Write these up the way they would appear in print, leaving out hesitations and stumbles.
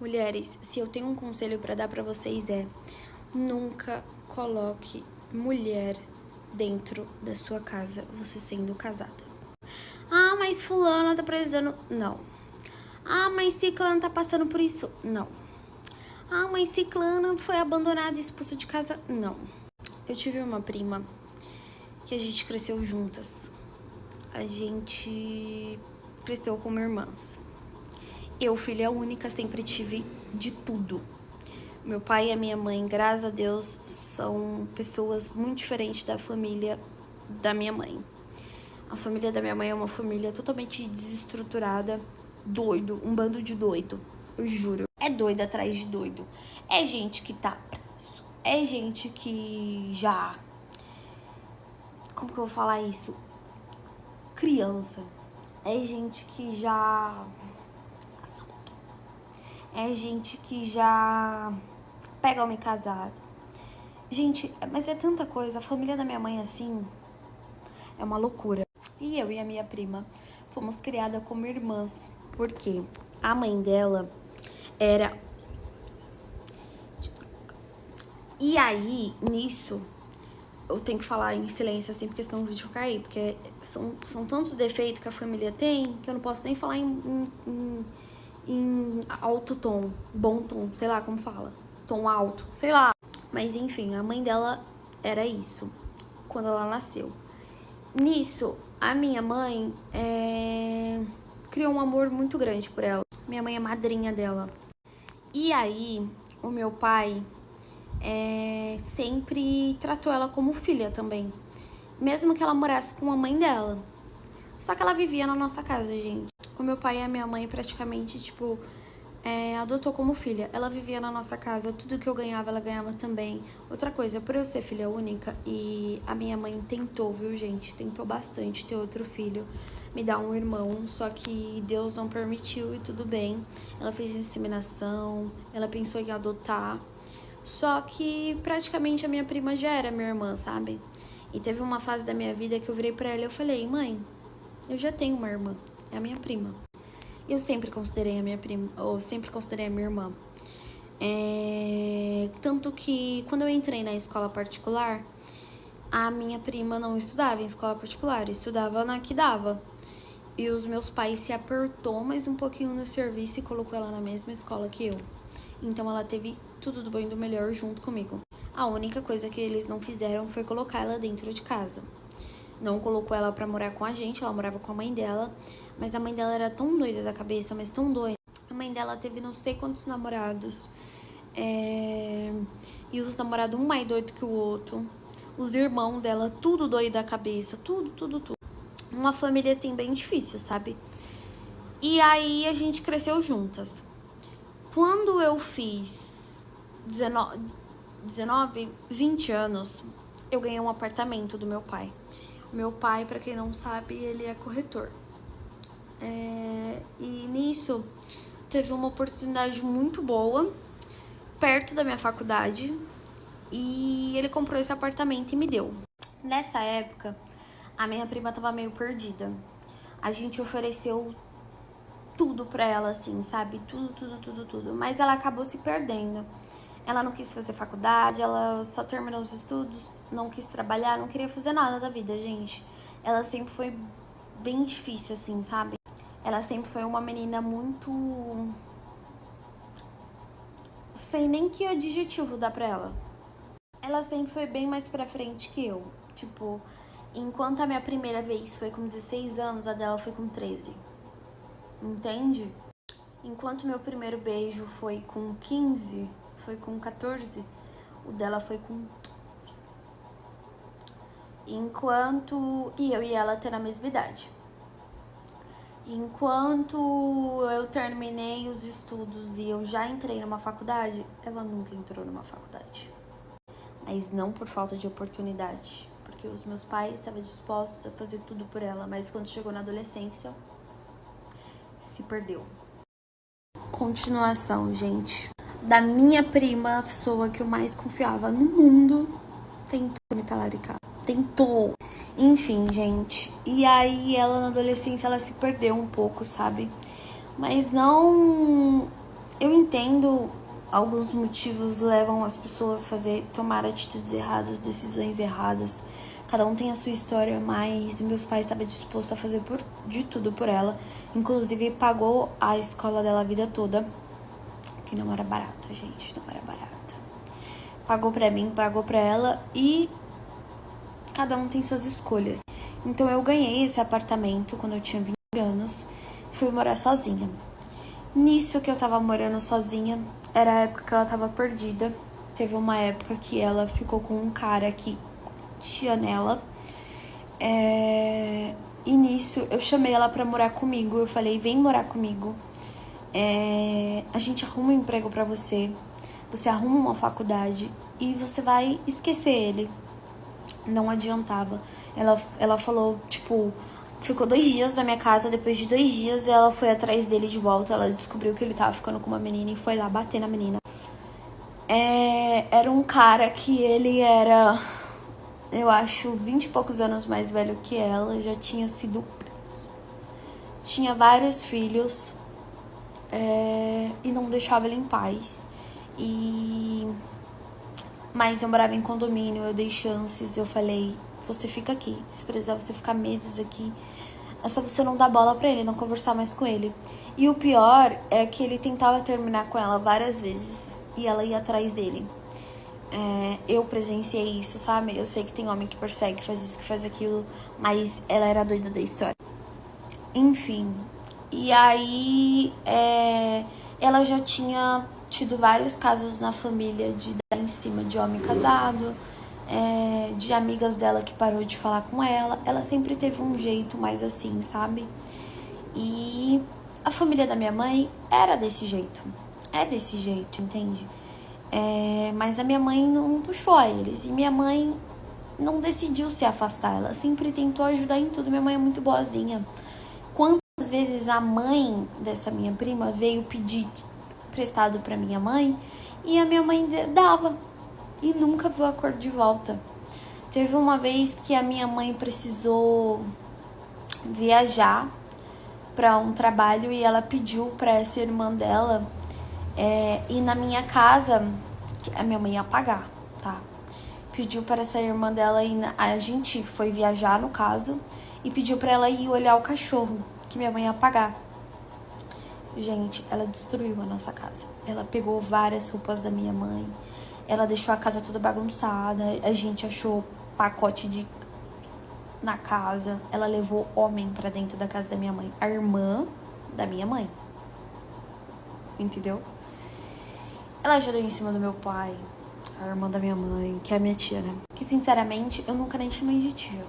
Mulheres, se eu tenho um conselho pra dar pra vocês nunca coloque mulher dentro da sua casa, você sendo casada. Ah, mas fulana tá precisando. Não. Ah, mas ciclana tá passando por isso. Não. Ah, mas ciclana foi abandonada e expulsa de casa. Não. Eu tive uma prima que a gente cresceu juntas. A gente cresceu como irmãs. Eu, filha única, sempre tive de tudo. Meu pai e a minha mãe, graças a Deus, são pessoas muito diferentes da família da minha mãe. A família da minha mãe é uma família totalmente desestruturada, doido, um bando de doido, eu juro. É doido atrás de doido. É gente que tá preso, é gente que já... Como que eu vou falar isso? Criança. É gente que já... É gente que já pega homem casado. Gente, mas é tanta coisa. A família da minha mãe, assim, é uma loucura. E eu e a minha prima fomos criadas como irmãs. Porque a mãe dela era... E aí, nisso, eu tenho que falar em silêncio, assim, porque senão o vídeo vai cair. Porque são tantos defeitos que a família tem, que eu não posso nem falar em alto tom, bom tom, sei lá como fala, tom alto, sei lá. Mas enfim, a mãe dela era isso, quando ela nasceu. Nisso, a minha mãe criou um amor muito grande por ela. Minha mãe é madrinha dela. E aí, o meu pai sempre tratou ela como filha também. Mesmo que ela morasse com a mãe dela. Só que ela vivia na nossa casa, gente. O meu pai e a minha mãe praticamente, tipo, adotou como filha. Ela vivia na nossa casa, tudo que eu ganhava, ela ganhava também. Outra coisa, por eu ser filha única, e a minha mãe tentou, viu, gente? Tentou bastante ter outro filho, me dar um irmão, só que Deus não permitiu e tudo bem. Ela fez inseminação, ela pensou em adotar, só que praticamente a minha prima já era minha irmã, sabe? E teve uma fase da minha vida que eu virei pra ela e eu falei, mãe, eu já tenho uma irmã, é a minha prima. Eu sempre considerei a minha prima, ou sempre considerei a minha irmã. Tanto que quando eu entrei na escola particular, a minha prima não estudava em escola particular, estudava na que dava. E os meus pais se apertou mais um pouquinho no serviço e colocou ela na mesma escola que eu. Então ela teve tudo do bom e do melhor junto comigo. A única coisa que eles não fizeram foi colocar ela dentro de casa. Não colocou ela pra morar com a gente, ela morava com a mãe dela. Mas a mãe dela era tão doida da cabeça, mas tão doida. A mãe dela teve não sei quantos namorados. E os namorados um mais doido que o outro. Os irmãos dela, tudo doido da cabeça. Tudo. Uma família, assim, bem difícil, sabe? E aí a gente cresceu juntas. Quando eu fiz 19, 20 anos, eu ganhei um apartamento do meu pai. Meu pai, pra quem não sabe, ele é corretor. E nisso, teve uma oportunidade muito boa, perto da minha faculdade, e ele comprou esse apartamento e me deu. Nessa época, a minha prima tava meio perdida. A gente ofereceu tudo pra ela, assim, sabe? Tudo. Mas ela acabou se perdendo. Ela não quis fazer faculdade, ela só terminou os estudos, não quis trabalhar, não queria fazer nada da vida, gente. Ela sempre foi bem difícil, assim, sabe? Ela sempre foi uma menina muito... Não sei nem que adjetivo dá pra ela. Ela sempre foi bem mais pra frente que eu. Tipo, enquanto a minha primeira vez foi com 16 anos, a dela foi com 13. Entende? Enquanto meu primeiro beijo foi com 15, foi com 14, o dela foi com 12. Enquanto... E eu e ela ter a mesma idade. Enquanto eu terminei os estudos e eu já entrei numa faculdade, ela nunca entrou numa faculdade. Mas não por falta de oportunidade, porque os meus pais estavam dispostos a fazer tudo por ela, mas quando chegou na adolescência, se perdeu. Continuação, gente. Da minha prima, a pessoa que eu mais confiava no mundo, tentou me talaricar. Tentou. Enfim, gente. E aí, ela na adolescência, ela se perdeu um pouco, sabe? Mas não Eu entendo alguns motivos levam as pessoas a tomar atitudes erradas, decisões erradas. Cada um tem a sua história, mas meus pais estavam dispostos a fazer de tudo por ela. Inclusive, pagou a escola dela a vida toda, que não era barata, gente, não era barata. Pagou pra mim, pagou pra ela e cada um tem suas escolhas. Então, eu ganhei esse apartamento quando eu tinha 20 anos, fui morar sozinha. Nisso que eu tava morando sozinha, era a época que ela tava perdida. Teve uma época que ela ficou com um cara que tinha nela. E nisso eu chamei ela pra morar comigo. Eu falei, vem morar comigo. A gente arruma um emprego pra você. Você arruma uma faculdade e você vai esquecer ele. Não adiantava. Ela falou, tipo, ficou 2 dias na minha casa. Depois de 2 dias, ela foi atrás dele de volta. Ela descobriu que ele tava ficando com uma menina e foi lá bater na menina. Era um cara que ele era, eu acho, 20 e poucos anos mais velho que ela. Já tinha sido... Tinha vários filhos. E não deixava ele em paz. Mas eu morava em condomínio, eu dei chances, eu falei, você fica aqui, se precisar você ficar meses aqui, é só você não dar bola pra ele, não conversar mais com ele. E o pior é que ele tentava terminar com ela várias vezes e ela ia atrás dele. Eu presenciei isso, sabe? Eu sei que tem homem que persegue, que faz isso, que faz aquilo, mas ela era doida da história. Enfim, e aí ela já tinha tido vários casos na família de dar em cima de homem casado, de amigas dela que parou de falar com ela. Ela sempre teve um jeito mais assim, sabe? E a família da minha mãe era desse jeito. É desse jeito, entende? Mas a minha mãe não puxou a eles. E minha mãe não decidiu se afastar. Ela sempre tentou ajudar em tudo. Minha mãe é muito boazinha. Quantas vezes a mãe dessa minha prima veio pedir prestado pra minha mãe e a minha mãe dava e nunca viu a cor de volta. Teve uma vez que a minha mãe precisou viajar para um trabalho e ela pediu para essa irmã dela ir na minha casa, que a minha mãe ia pagar, tá? Pediu para essa irmã dela ir a gente foi viajar no caso e pediu para ela ir olhar o cachorro que minha mãe ia pagar. Gente, ela destruiu a nossa casa. Ela pegou várias roupas da minha mãe. Ela deixou a casa toda bagunçada. A gente achou pacote na casa. Ela levou homem pra dentro da casa da minha mãe. A irmã da minha mãe. Entendeu? Ela já deu em cima do meu pai. A irmã da minha mãe, que é a minha tia, né? Que, sinceramente, eu nunca nem chamei de tia.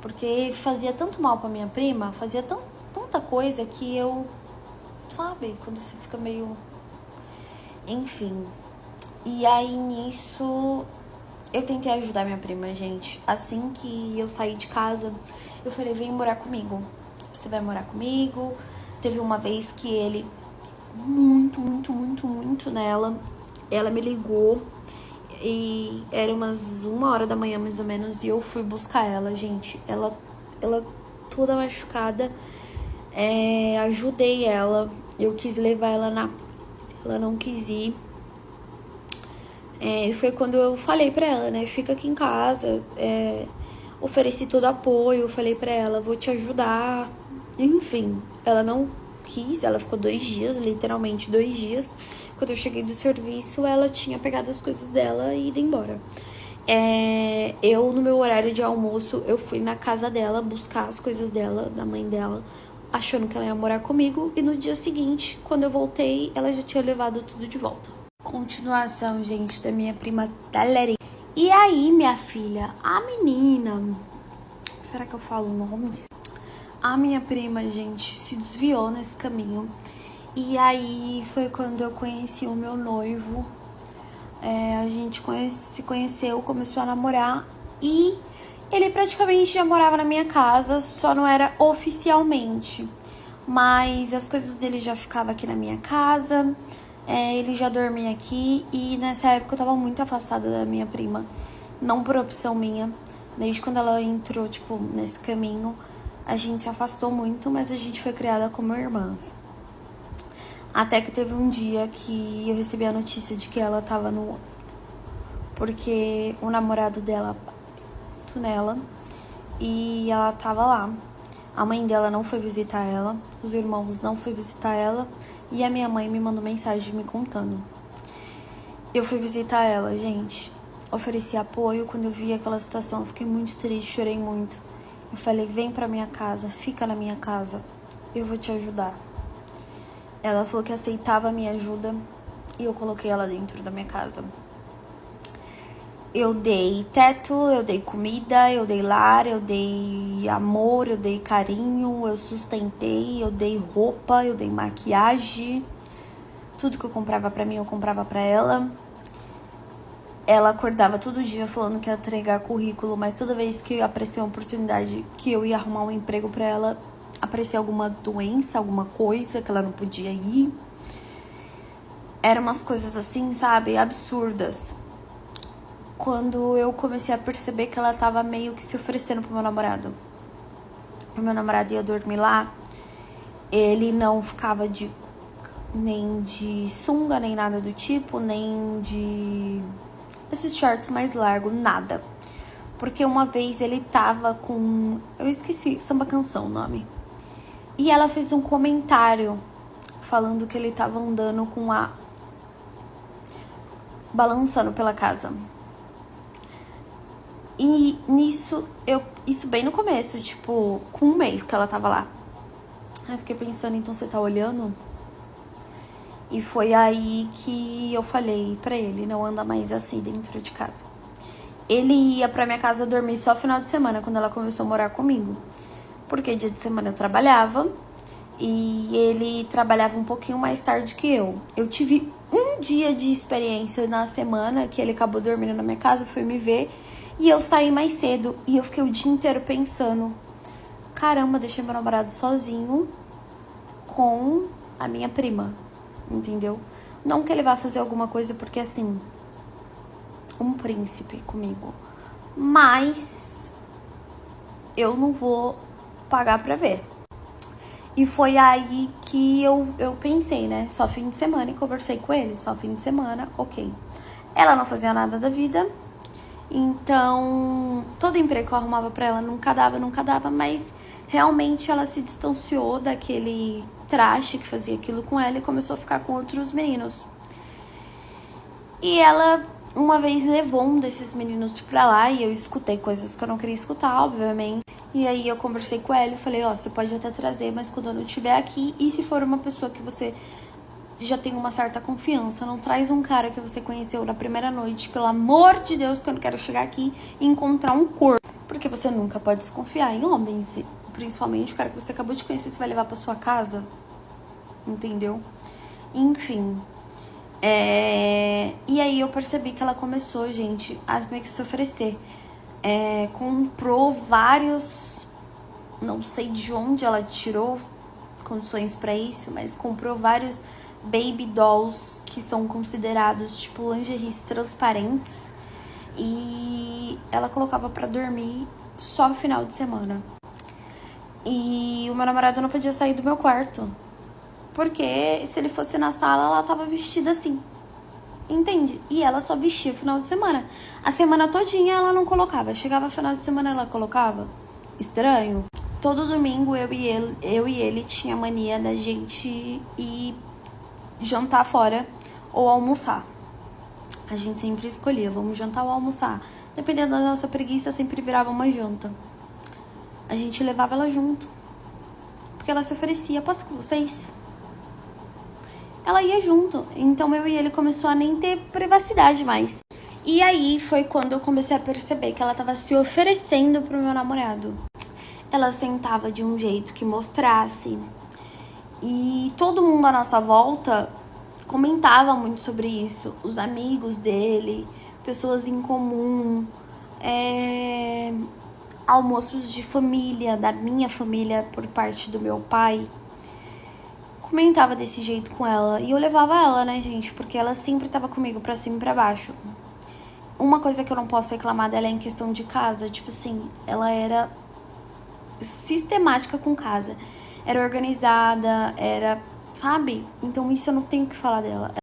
Porque fazia tanto mal pra minha prima. Fazia tanta coisa que eu... Sabe? Quando você fica meio... Enfim. E aí, nisso, eu tentei ajudar minha prima, gente. Assim que eu saí de casa, eu falei, vem morar comigo. Você vai morar comigo. Teve uma vez que ele... Muito nela. Ela me ligou. E era umas 1h da manhã, mais ou menos. E eu fui buscar ela, gente. Ela toda machucada. Ajudei ela. Eu quis levar ela ela não quis ir. Foi quando eu falei pra ela, né? Fica aqui em casa. Ofereci todo apoio. Falei pra ela, vou te ajudar. Enfim, ela não quis. Ela ficou 2 dias, literalmente 2 dias. Quando eu cheguei do serviço, ela tinha pegado as coisas dela e ido embora. Eu, no meu horário de almoço, eu fui na casa dela buscar as coisas dela, da mãe dela, achando que ela ia morar comigo. E no dia seguinte, quando eu voltei, ela já tinha levado tudo de volta. Continuação, gente, da minha prima Taleri. E aí, minha filha, a menina... Será que eu falo nomes? A minha prima, gente, se desviou nesse caminho. E aí, foi quando eu conheci o meu noivo. A gente se conheceu, começou a namorar. E ele praticamente já morava na minha casa, só não era oficialmente. Mas as coisas dele já ficavam aqui na minha casa. Ele já dormia aqui. E nessa época eu tava muito afastada da minha prima. Não por opção minha. Desde quando ela entrou, tipo, nesse caminho, a gente se afastou muito, mas a gente foi criada como irmãs. Até que teve um dia que eu recebi a notícia de que ela tava no hospital. Porque o namorado dela bateu nela e ela tava lá. A mãe dela não foi visitar ela, os irmãos não foi visitar ela e a minha mãe me mandou mensagem me contando. Eu fui visitar ela, gente. Ofereci apoio. Quando eu vi aquela situação, eu fiquei muito triste, chorei muito. Eu falei, vem pra minha casa, fica na minha casa, eu vou te ajudar. Ela falou que aceitava a minha ajuda e eu coloquei ela dentro da minha casa. Eu dei teto, eu dei comida, eu dei lar, eu dei amor, eu dei carinho, eu sustentei, eu dei roupa, eu dei maquiagem. Tudo que eu comprava pra mim, eu comprava pra ela. Ela acordava todo dia falando que ia entregar currículo, mas toda vez que aparecia uma oportunidade que eu ia arrumar um emprego pra ela, aparecia alguma doença, alguma coisa que ela não podia ir. Eram umas coisas assim, sabe, absurdas. Quando eu comecei a perceber que ela tava meio que se oferecendo pro meu namorado. O meu namorado ia dormir lá, ele não ficava nem de sunga, nem nada do tipo, nem de esses shorts mais largos, nada. Porque uma vez ele tava com... eu esqueci, Samba Canção o nome. E ela fez um comentário falando que ele tava andando com balançando pela casa. E nisso, isso bem no começo, tipo, com um mês que ela tava lá. Aí eu fiquei pensando, então você tá olhando? E foi aí que eu falei pra ele, não anda mais assim dentro de casa. Ele ia pra minha casa dormir só final de semana, quando ela começou a morar comigo. Porque dia de semana eu trabalhava e ele trabalhava um pouquinho mais tarde que eu. Eu tive um dia de experiência na semana que ele acabou dormindo na minha casa, foi me ver. E eu saí mais cedo e eu fiquei o dia inteiro pensando, caramba, deixei meu namorado sozinho com a minha prima, entendeu? Não que ele vá fazer alguma coisa, porque assim, um príncipe comigo. Mas eu não vou pagar pra ver. E foi aí que eu pensei, né? Só fim de semana, e conversei com ele, só fim de semana, ok. Ela não fazia nada da vida. Então, todo emprego que eu arrumava pra ela nunca dava, mas realmente ela se distanciou daquele traste que fazia aquilo com ela e começou a ficar com outros meninos. E ela, uma vez, levou um desses meninos pra lá e eu escutei coisas que eu não queria escutar, obviamente. E aí eu conversei com ela e falei, ó, você pode até trazer, mas quando eu não estiver aqui, e se for uma pessoa que você já tem uma certa confiança, não traz um cara que você conheceu na primeira noite, pelo amor de Deus, que eu não quero chegar aqui e encontrar um corpo, porque você nunca pode desconfiar em homens, principalmente o cara que você acabou de conhecer, você vai levar pra sua casa, entendeu? Enfim, e aí eu percebi que ela começou, gente, a meio que se oferecer, comprou vários, não sei de onde ela tirou condições pra isso, mas comprou vários baby dolls que são considerados tipo lingeries transparentes e ela colocava pra dormir só final de semana. E o meu namorado não podia sair do meu quarto, porque se ele fosse na sala, ela tava vestida assim, entende? E ela só vestia final de semana. A semana todinha ela não colocava, chegava final de semana ela colocava. Estranho. Todo domingo eu e ele tinha mania da gente ir jantar fora ou almoçar. A gente sempre escolhia, vamos jantar ou almoçar. Dependendo da nossa preguiça, sempre virava uma janta. A gente levava ela junto, porque ela se oferecia, posso ir com vocês? Ela ia junto, então eu e ele começou a nem ter privacidade mais. E aí foi quando eu comecei a perceber que ela tava se oferecendo pro meu namorado. Ela sentava de um jeito que mostrasse. E todo mundo à nossa volta comentava muito sobre isso. Os amigos dele, pessoas em comum, almoços de família, da minha família por parte do meu pai. Comentava desse jeito com ela. E eu levava ela, né, gente? Porque ela sempre tava comigo pra cima e pra baixo. Uma coisa que eu não posso reclamar dela é em questão de casa. Tipo assim, ela era sistemática com casa. Era organizada, era sabe? Então isso eu não tenho o que falar dela.